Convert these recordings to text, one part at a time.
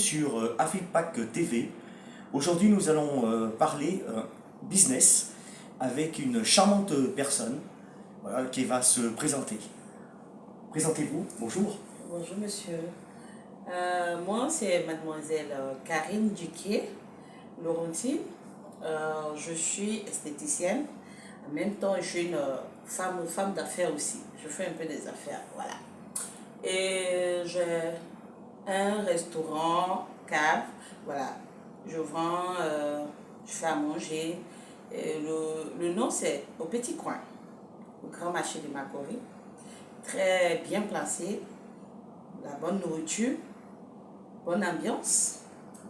sur AfriPac TV. Aujourd'hui, nous allons parler business avec une charmante personne voilà, qui va se présenter. Présentez-vous, bonjour. Bonjour monsieur. Moi c'est mademoiselle Karine Duquier Laurentine. Je suis esthéticienne. En même temps, je suis une femme d'affaires aussi. Je fais un peu des affaires, voilà. Et j'ai un restaurant, cave, voilà. Je vends, je fais à manger. Et le nom c'est Au Petit Coin, au Grand Marché de Macquarie. Très bien placé, la bonne nourriture, bonne ambiance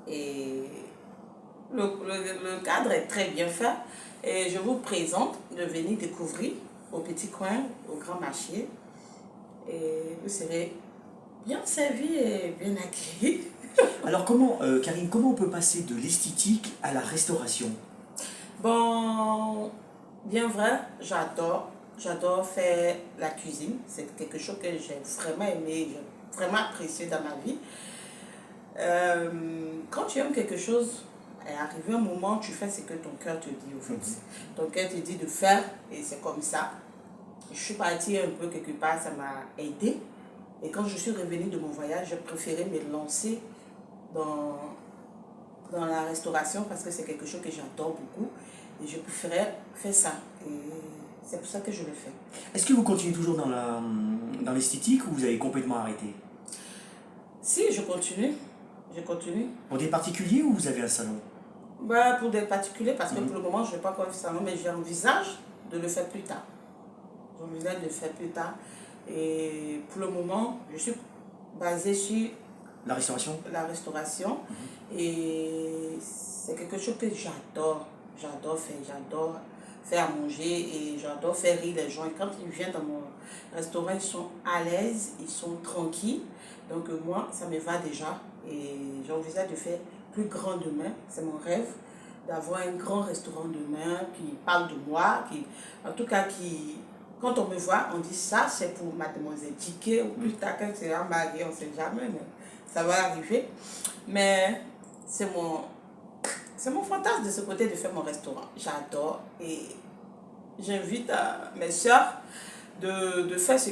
et le cadre est très bien fait. Et je vous présente de venir découvrir Au Petit Coin, au Grand Marché. Et vous serez bien servi et bien accueillis. Alors comment, Karine, comment on peut passer de l'esthétique à la restauration? Bon, bien vrai, j'adore faire la cuisine. C'est quelque chose que j'ai vraiment aimé, j'ai vraiment apprécié dans ma vie. Quand tu aimes quelque chose, est arrivé un moment, tu fais ce que ton cœur te dit, au fait. Ton cœur te dit de faire, et c'est comme ça. Je suis partie un peu quelque part, ça m'a aidé. Et quand je suis revenue de mon voyage, j'ai préféré me lancer dans la restauration parce que c'est quelque chose que j'adore beaucoup. Et je préférais faire ça. Et c'est pour ça que je le fais. Est-ce que vous continuez toujours dans l'esthétique ou vous avez complètement arrêté? Si, je continue. Je continue. Pour des particuliers ou vous avez un salon? Bah, pour des particuliers, parce que pour le moment, je n'ai pas encore fait ça, mais j'envisage de le faire plus tard. J'envisage de le faire plus tard. Et pour le moment, je suis basée sur La restauration? la restauration. Et c'est quelque chose que j'adore. J'adore faire à manger et j'adore faire rire les gens. Et quand ils viennent dans mon restaurant, ils sont à l'aise, ils sont tranquilles. Donc moi, ça me va déjà. Et j'envisage de faire plus grand demain. C'est mon rêve d'avoir un grand restaurant demain qui parle de moi, en tout cas qui, quand on me voit, on dit ça c'est pour mademoiselle Duquier ou plus tard quand c'est un mari, on ne sait jamais, mais ça va arriver. Mais c'est mon fantasme de ce côté de faire mon restaurant. J'adore et j'invite mes soeurs de faire ce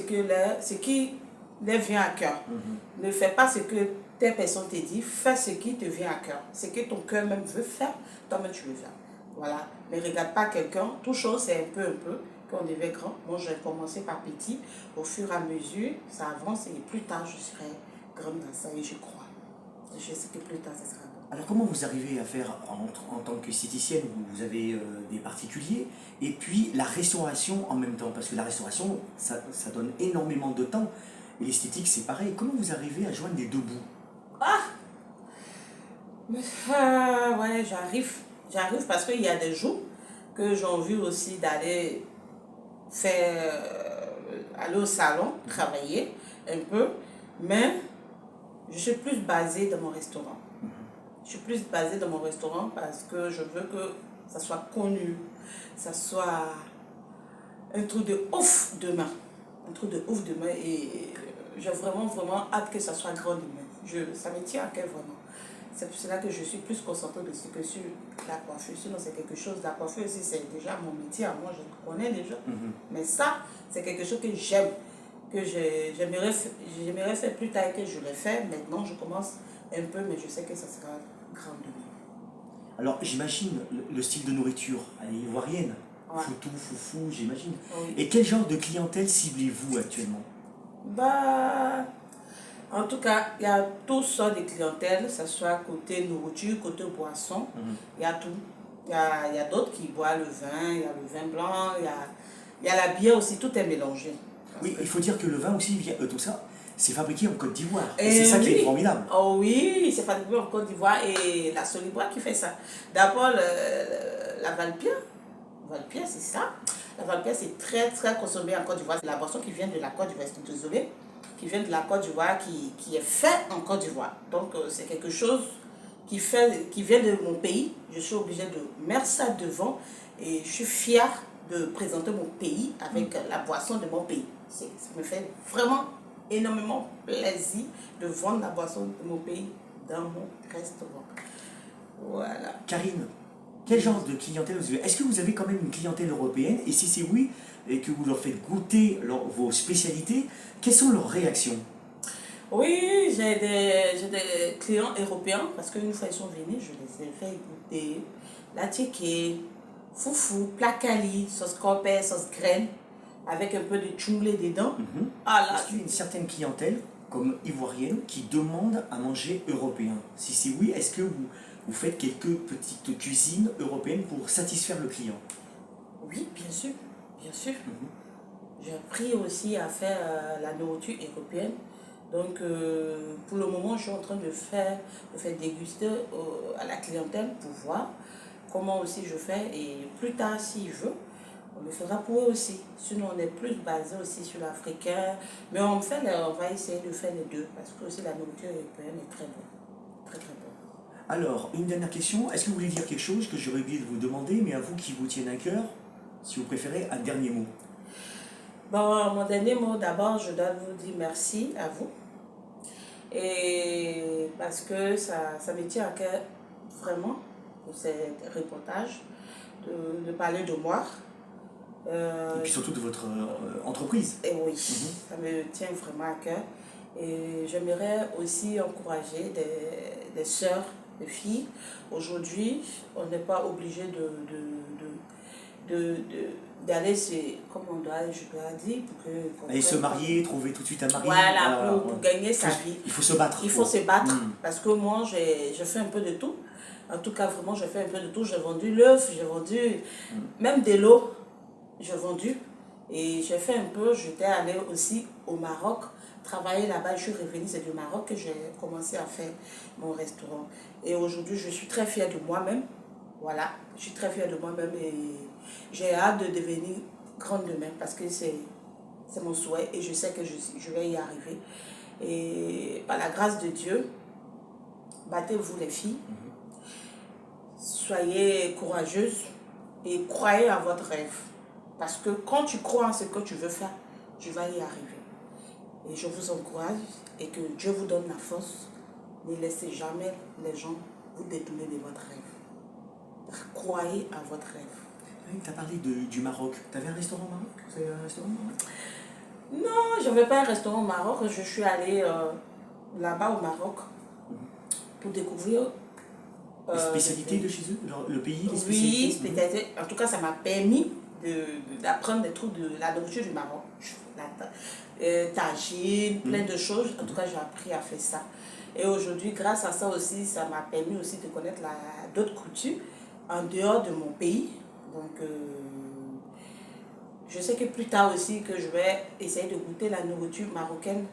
qui leur vient à cœur. Ne fais pas ce que telle personne te dit, fais ce qui te vient à cœur. Ce que ton cœur même veut faire, toi-même tu le fais. Voilà. Ne regarde pas quelqu'un, toute chose c'est un peu. Quand on devient grand, moi j'ai commencé par petit, au fur et à mesure, ça avance et plus tard je serai grande dans ça et je crois. Je sais que plus tard ça sera bon. Alors comment vous arrivez à faire en tant qu'esthéticienne, vous avez des particuliers, et puis la restauration en même temps? Parce que la restauration, ça donne énormément de temps. Et l'esthétique, c'est pareil. Comment vous arrivez à joindre les deux bouts? Ouais, j'arrive parce qu'il y a des jours que j'ai envie aussi d'aller faire, aller au salon, travailler un peu, mais je suis plus basée dans mon restaurant. Je suis plus basée dans mon restaurant parce que je veux que ça soit connu, ça soit un truc de ouf demain. Un truc de ouf demain et j'ai vraiment hâte que ça soit grand demain. Ça me tient à cœur vraiment. C'est pour cela que je suis plus concentrée dessus que sur la coiffure. Sinon, c'est quelque chose, la coiffure aussi, c'est déjà mon métier. Moi, je le connais déjà. Mais ça, c'est quelque chose que j'aime, que j'aimerais faire plus tard et que je le fais. Maintenant, je commence un peu, mais je sais que ça sera grand demain. Alors, j'imagine le style de nourriture, elle est ivoirienne. Ouais. Foutou, foufou, j'imagine. Oui. Et quel genre de clientèle ciblez-vous actuellement? Bah, en tout cas, il y a toutes sortes de clientèle, que ce soit côté nourriture, côté boisson, il y a tout. Il y a d'autres qui boivent le vin, il y a le vin blanc, il y a la bière aussi, tout est mélangé. Oui, il faut dire que le vin aussi, tout ça, c'est fabriqué en Côte d'Ivoire. Et c'est ça qui est formidable. Oh oui, c'est fabriqué en Côte d'Ivoire et la Solibois qui fait ça. D'abord, la Valpierre, c'est ça. La Valpierre, c'est très consommé en Côte d'Ivoire. C'est la boisson qui vient de la Côte d'Ivoire, désolé, qui vient de la Côte d'Ivoire, qui est fait en Côte d'Ivoire. Donc, c'est quelque chose qui vient de mon pays. Je suis obligée de mettre ça devant et je suis fière de présenter mon pays avec la boisson de mon pays. Ça me fait vraiment énormément plaisir de vendre la boisson de mon pays dans mon restaurant. Voilà. Karine, quel genre de clientèle vous avez? Est-ce que vous avez quand même une clientèle européenne? Et si c'est oui, et que vous leur faites goûter vos spécialités, quelles sont leurs réactions? Oui, j'ai des clients européens parce qu'une fois ils sont venus, je les ai fait goûter la tické, foufou, placali, sauce corpée, sauce graine, avec un peu de tchoumblé dedans. Ah là, Est-ce qu'il y a une certaine clientèle, comme ivoirienne, qui demande à manger européen? Si c'est oui, est-ce que vous faites quelques petites cuisines européennes pour satisfaire le client? oui, bien sûr, bien sûr. J'ai appris aussi à faire la nourriture européenne. Donc, pour le moment, je suis en train de faire déguster à la clientèle pour voir comment aussi je fais. Et plus tard, si je veux, on le fera pour eux aussi. Sinon, on est plus basé aussi sur l'africain. Mais on va essayer de faire les deux parce que aussi la nourriture européenne est très bonne. Très, très bonne. Alors, une dernière question. Est-ce que vous voulez dire quelque chose que j'aurais oublié de vous demander, mais à vous qui vous tienne à cœur, si vous préférez, un dernier mot? Bon, mon dernier mot, d'abord, je dois vous dire merci à vous. Et parce que ça me tient à cœur vraiment pour ces reportages de parler de moi. Et puis surtout de votre entreprise. Et oui, ça me tient vraiment à cœur. Et j'aimerais aussi encourager des sœurs, des filles. Aujourd'hui, on n'est pas obligé d'aller je dois dire, pour Aller se marier, trouver tout de suite un mari. voilà, pour gagner sa vie. Il faut se battre. Il faut se battre parce que moi, je fais un peu de tout. En tout cas, vraiment, je fais un peu de tout. J'ai vendu l'œuf, j'ai vendu même de l'eau, j'ai vendu. Et j'ai fait un peu, j'étais allée aussi au Maroc, travailler là-bas. Je suis revenue, c'est du Maroc que j'ai commencé à faire mon restaurant. Et aujourd'hui, je suis très fière de moi-même. Voilà, je suis très fière de moi-même et j'ai hâte de devenir grande demain parce que c'est mon souhait et je sais que je vais y arriver. Et par la grâce de Dieu, battez-vous les filles, soyez courageuses et croyez à votre rêve. Parce que quand tu crois en ce que tu veux faire, tu vas y arriver. Et je vous encourage et que Dieu vous donne la force. Ne laissez jamais les gens vous détourner de votre rêve. Croyez à votre rêve. Tu as parlé du Maroc. Tu avais un restaurant au Maroc? Vous avez un restaurant au Maroc? Non, je n'avais pas un restaurant au Maroc. Je suis allée là-bas au Maroc pour découvrir Les spécialités de chez eux? Le pays, les oui, spécialités? en tout cas, ça m'a permis d'apprendre des trucs de la nourriture du Maroc. Tagine, plein de choses. En tout cas, j'ai appris à faire ça. Et aujourd'hui, grâce à ça aussi, ça m'a permis aussi de connaître d'autres coutumes en dehors de mon pays. Donc, je sais que plus tard aussi, que je vais essayer de goûter la nourriture marocaine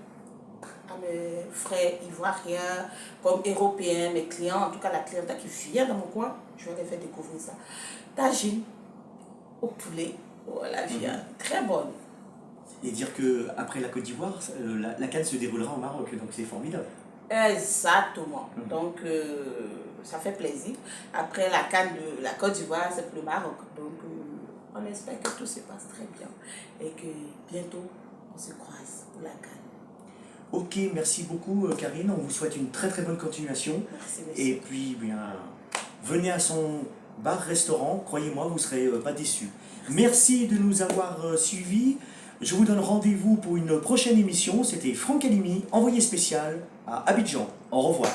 à mes frères ivoiriens, comme européens, mes clients, en tout cas la clientèle qui vient dans mon coin, je vais les faire découvrir ça. Tagine au poulet, la viande, très bonne. Et dire qu'après la Côte d'Ivoire, la CAN se déroulera au Maroc, donc c'est formidable. Exactement. Donc, ça fait plaisir. Après la CAN de la Côte d'Ivoire, c'est pour le Maroc. Donc, on espère que tout se passe très bien et que bientôt, on se croise pour la CAN. Ok, merci beaucoup Karine, on vous souhaite une très très bonne continuation. Merci, monsieur. Et puis, bien, venez à son bar-restaurant, croyez-moi, vous ne serez pas déçus. Merci de nous avoir suivis. Je vous donne rendez-vous pour une prochaine émission. C'était Franck Alimi, envoyé spécial à Abidjan. Au revoir.